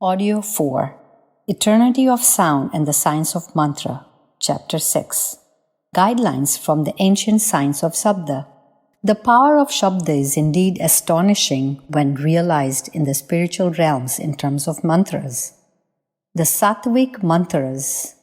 Audio 4 Eternity of Sound and the Science of Mantra, Chapter 6 Guidelines from the Ancient Science of Shabda. The power of Shabda is indeed astonishing when realized in the spiritual realms in terms of mantras. The Sattvic mantras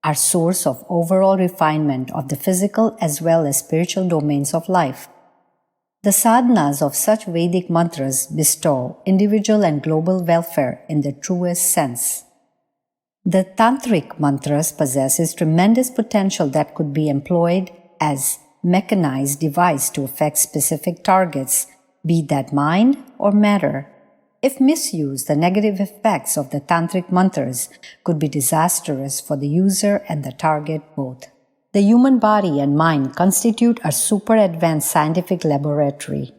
are source of overall refinement of the physical as well as spiritual domains of life. The sadhanas of such Vedic mantras bestow individual and global welfare in the truest sense. The Tantric mantras possesses tremendous potential that could be employed as mechanized device to affect specific targets, be that mind or matter. If misused, the negative effects of the Tantric mantras could be disastrous for the user and the target both. The human body and mind constitute a super advanced scientific laboratory.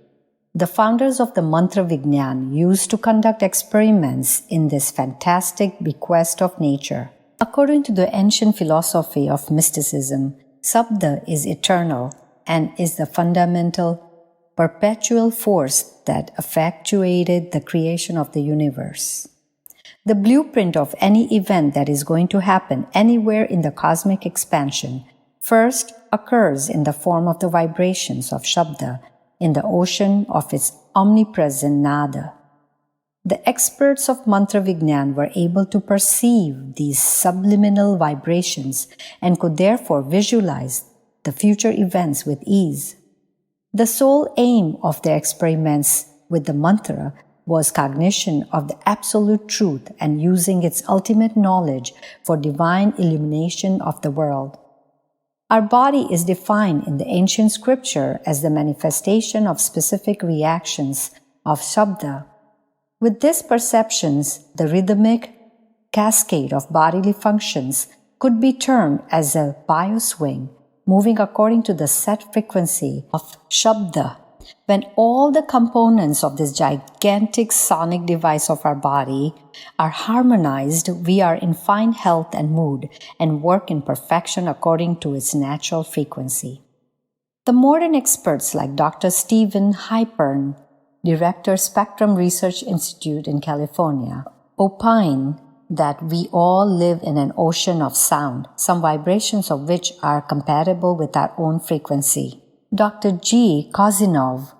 The founders of the Mantra Vignan used to conduct experiments in this fantastic bequest of nature. According to the ancient philosophy of mysticism, Shabda is eternal and is the fundamental, perpetual force that effectuated the creation of the universe. The blueprint of any event that is going to happen anywhere in the cosmic expansion first occurs in the form of the vibrations of Shabda in the ocean of its omnipresent nada. The experts of Mantra Vignan were able to perceive these subliminal vibrations and could therefore visualize the future events with ease. The sole aim of their experiments with the mantra was cognition of the absolute truth and using its ultimate knowledge for divine illumination of the world. Our body is defined in the ancient scripture as the manifestation of specific reactions of Shabda. With these perceptions, the rhythmic cascade of bodily functions could be termed as a bioswing, moving according to the set frequency of Shabda. When all the components of this gigantic sonic device of our body are harmonized, we are in fine health and mood and work in perfection according to its natural frequency. The modern experts like Dr. Stephen Hypern, Director, Spectrum Research Institute in California, opine that we all live in an ocean of sound, some vibrations of which are compatible with our own frequency. Dr. G. Kozinov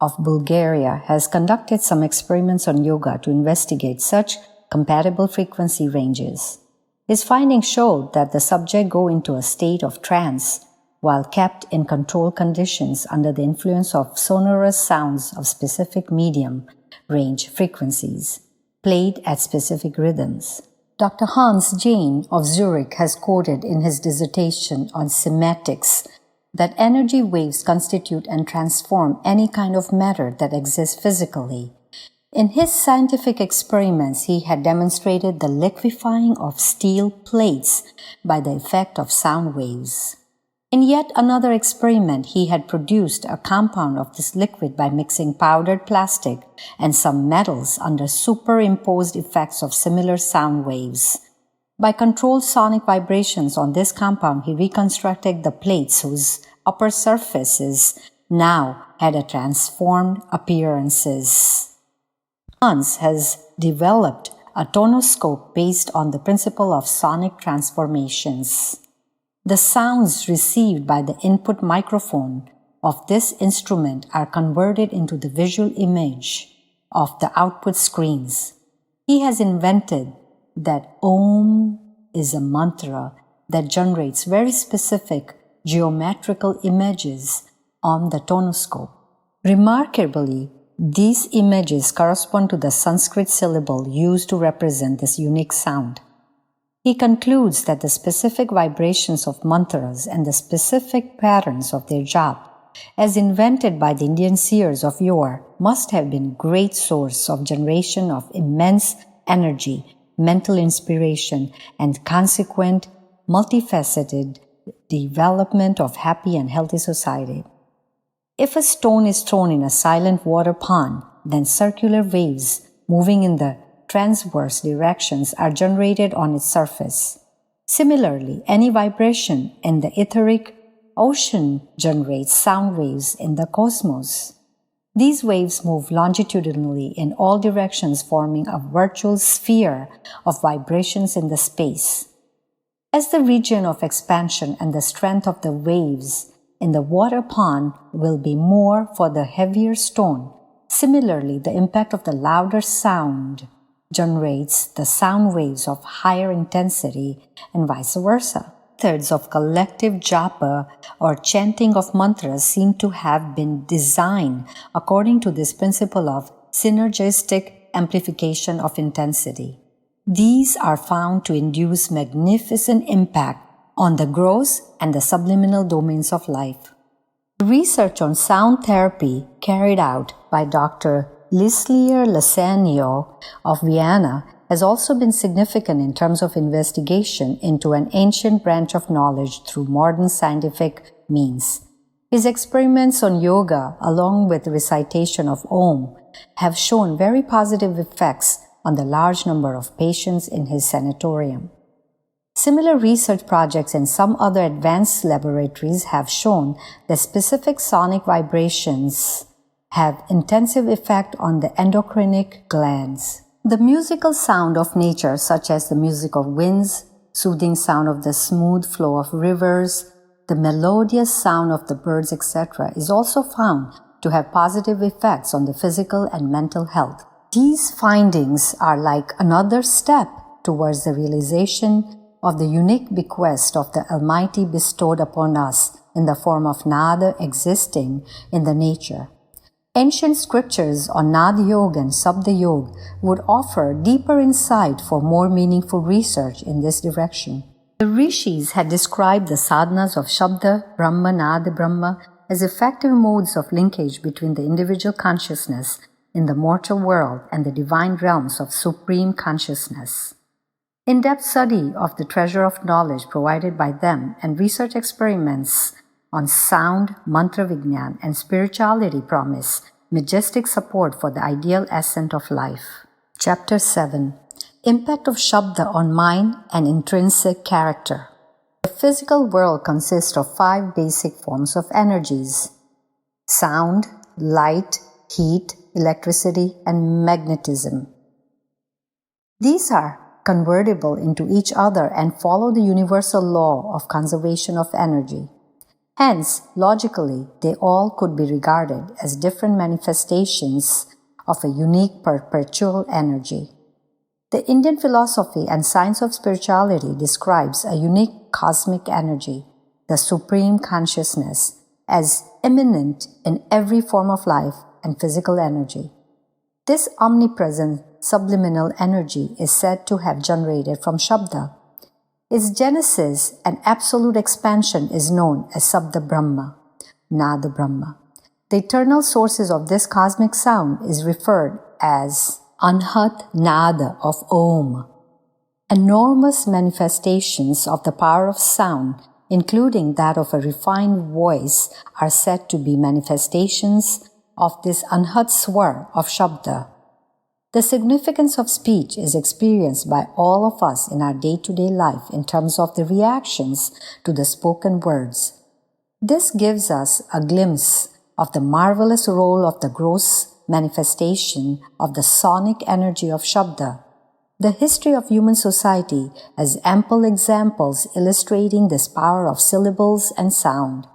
of Bulgaria has conducted some experiments on yoga to investigate such compatible frequency ranges. His findings showed that the subject go into a state of trance while kept in controlled conditions under the influence of sonorous sounds of specific medium range frequencies, played at specific rhythms. Dr. Hans Jahn of Zurich has quoted in his dissertation on cymatics that energy waves constitute and transform any kind of matter that exists physically. In his scientific experiments, he had demonstrated the liquefying of steel plates by the effect of sound waves. In yet another experiment, he had produced a compound of this liquid by mixing powdered plastic and some metals under superimposed effects of similar sound waves. By controlled sonic vibrations on this compound, he reconstructed the plates whose upper surfaces now had a transformed appearances. Hans has developed a tonoscope based on the principle of sonic transformations. The sounds received by the input microphone of this instrument are converted into the visual image of the output screens. He has invented that Om is a mantra that generates very specific geometrical images on the tonoscope. Remarkably, these images correspond to the Sanskrit syllable used to represent this unique sound. He concludes that the specific vibrations of mantras and the specific patterns of their jap, as invented by the Indian seers of yore, must have been great source of generation of immense energy, mental inspiration, and consequent multifaceted development of happy and healthy society. If a stone is thrown in a silent water pond, then circular waves moving in the transverse directions are generated on its surface. Similarly, any vibration in the etheric ocean generates sound waves in the cosmos. These waves move longitudinally in all directions, forming a virtual sphere of vibrations in the space. As the region of expansion and the strength of the waves in the water pond will be more for the heavier stone, similarly, the impact of the louder sound generates the sound waves of higher intensity and vice versa. Methods of collective japa or chanting of mantras seem to have been designed according to this principle of synergistic amplification of intensity. These are found to induce magnificent impact on the gross and the subliminal domains of life. Research on sound therapy carried out by Dr. Lislier Lasanio of Vienna has also been significant in terms of investigation into an ancient branch of knowledge through modern scientific means. His experiments on yoga, along with recitation of Om, have shown very positive effects on the large number of patients in his sanatorium. Similar research projects in some other advanced laboratories have shown that specific sonic vibrations have intensive effect on the endocrinic glands. The musical sound of nature, such as the music of winds, soothing sound of the smooth flow of rivers, the melodious sound of the birds, etc., is also found to have positive effects on the physical and mental health. These findings are like another step towards the realization of the unique bequest of the Almighty bestowed upon us in the form of nada existing in the nature. Ancient scriptures on Nada Yoga and Sabda Yoga would offer deeper insight for more meaningful research in this direction. The rishis had described the sadhanas of Shabda, Brahma, Nada, Brahma as effective modes of linkage between the individual consciousness in the mortal world and the divine realms of supreme consciousness. In-depth study of the treasure of knowledge provided by them and research experiments on sound, mantra vignan, and spirituality promise majestic support for the ideal essence of life. Chapter 7. Impact of Shabda on Mind and Intrinsic Character. The physical world consists of 5 basic forms of energies: sound, light, heat, electricity, and magnetism. These are convertible into each other and follow the universal law of conservation of energy. Hence, logically, they all could be regarded as different manifestations of a unique perpetual energy. The Indian philosophy and science of spirituality describes a unique cosmic energy, the supreme consciousness, as immanent in every form of life and physical energy. This omnipresent subliminal energy is said to have generated from Shabda. Its genesis and absolute expansion is known as Sabda Brahma, Nada Brahma. The eternal sources of this cosmic sound is referred as Anhat Nada of Om. Enormous manifestations of the power of sound, including that of a refined voice, are said to be manifestations of this Anhat Swar of Shabda. The significance of speech is experienced by all of us in our day-to-day life in terms of the reactions to the spoken words. This gives us a glimpse of the marvelous role of the gross manifestation of the sonic energy of Shabda. The history of human society has ample examples illustrating this power of syllables and sound.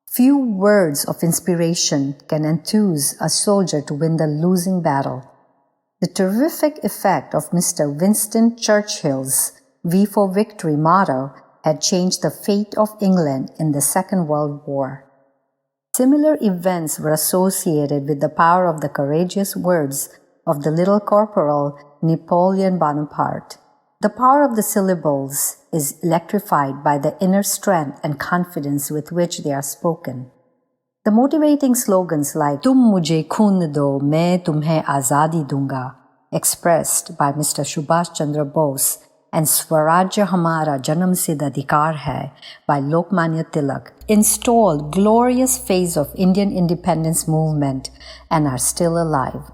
Few words of inspiration can enthuse a soldier to win the losing battle. The terrific effect of Mr. Winston Churchill's V for Victory motto had changed the fate of England in the Second World War. Similar events were associated with the power of the courageous words of the little corporal Napoleon Bonaparte. The power of the syllables is electrified by the inner strength and confidence with which they are spoken. The motivating slogans like "Tum mujhe khoon do, main tumhe azadi dunga," expressed by Mr. Subhash Chandra Bose, and "Swarajya Hamara Janamsiddha Adhikar Hai" by Lokmanya Tilak, installed glorious phase of Indian independence movement and are still alive.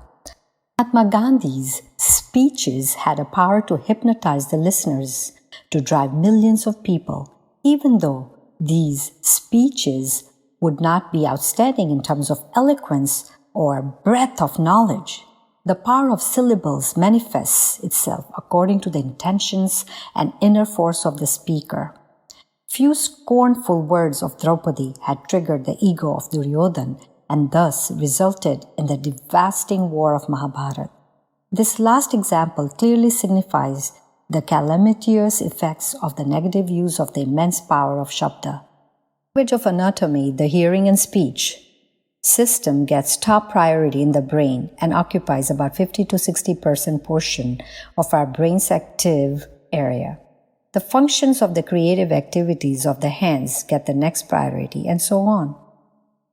Mahatma Gandhi's speeches had a power to hypnotize the listeners, to drive millions of people, even though these speeches would not be outstanding in terms of eloquence or breadth of knowledge. The power of syllables manifests itself according to the intentions and inner force of the speaker. Few scornful words of Draupadi had triggered the ego of Duryodhana and thus resulted in the devastating war of Mahabharata. This last example clearly signifies the calamitous effects of the negative use of the immense power of Shabda. Language of anatomy, the hearing and speech system gets top priority in the brain and occupies about 50 to 60% portion of our brain's active area. The functions of the creative activities of the hands get the next priority, and so on.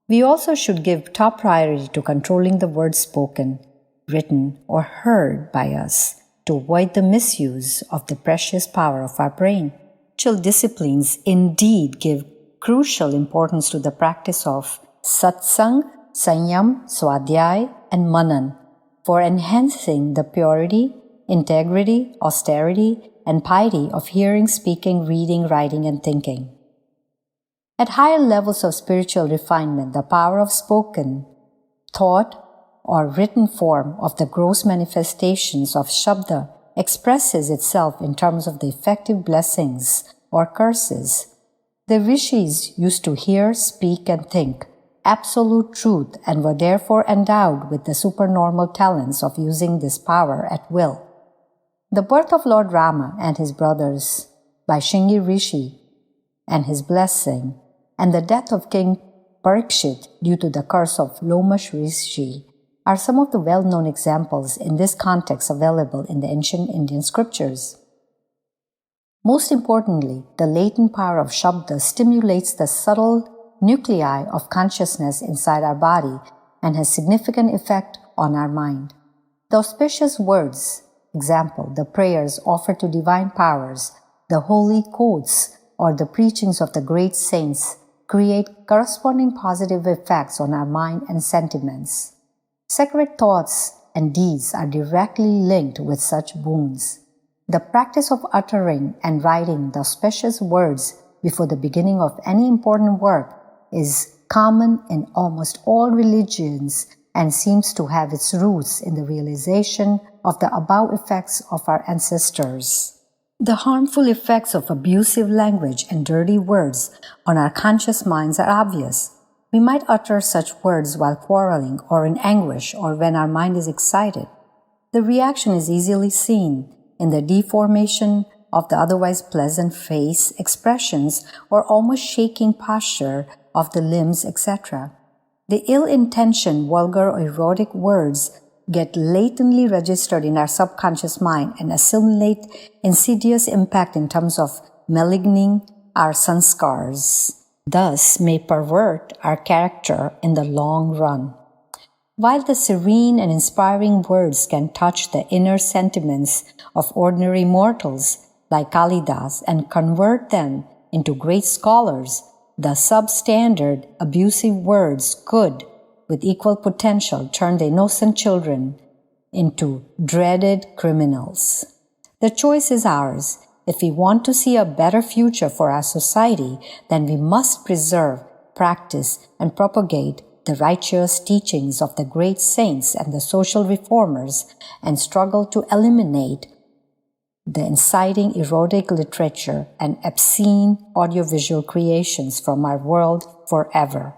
We also should give top priority to controlling the words spoken, written, or heard by us to avoid the misuse of the precious power of our brain. Spiritual disciplines indeed give crucial importance to the practice of satsang, sanyam, swadhyay, and manan for enhancing the purity, integrity, austerity, and piety of hearing, speaking, reading, writing, and thinking. At higher levels of spiritual refinement, the power of spoken, thought, or written form of the gross manifestations of Shabda expresses itself in terms of the effective blessings or curses. The rishis used to hear, speak, and think absolute truth and were therefore endowed with the supernormal talents of using this power at will. The birth of Lord Rama and his brothers by Shingi Rishi and his blessing, and the death of King Parikshit due to the curse of Lomash Rishi are some of the well-known examples in this context available in the ancient Indian scriptures. Most importantly, the latent power of Shabda stimulates the subtle nuclei of consciousness inside our body and has significant effect on our mind. The auspicious words, example, the prayers offered to divine powers, the holy quotes, or the preachings of the great saints create corresponding positive effects on our mind and sentiments. Sacred thoughts and deeds are directly linked with such boons. The practice of uttering and writing the auspicious words before the beginning of any important work is common in almost all religions and seems to have its roots in the realization of the above effects of our ancestors. The harmful effects of abusive language and dirty words on our conscious minds are obvious. We might utter such words while quarreling or in anguish or when our mind is excited. The reaction is easily seen in the deformation of the otherwise pleasant face, expressions, or almost shaking posture of the limbs, etc. The ill-intentioned, vulgar, or erotic words get latently registered in our subconscious mind and assimilate insidious impact in terms of maligning our sanskars, thus may pervert our character in the long run. While the serene and inspiring words can touch the inner sentiments of ordinary mortals like Kalidas and convert them into great scholars, the substandard abusive words could, with equal potential, turn the innocent children into dreaded criminals. The choice is ours. If we want to see a better future for our society, then we must preserve, practice, and propagate the righteous teachings of the great saints and the social reformers and struggle to eliminate the inciting erotic literature and obscene audiovisual creations from our world forever.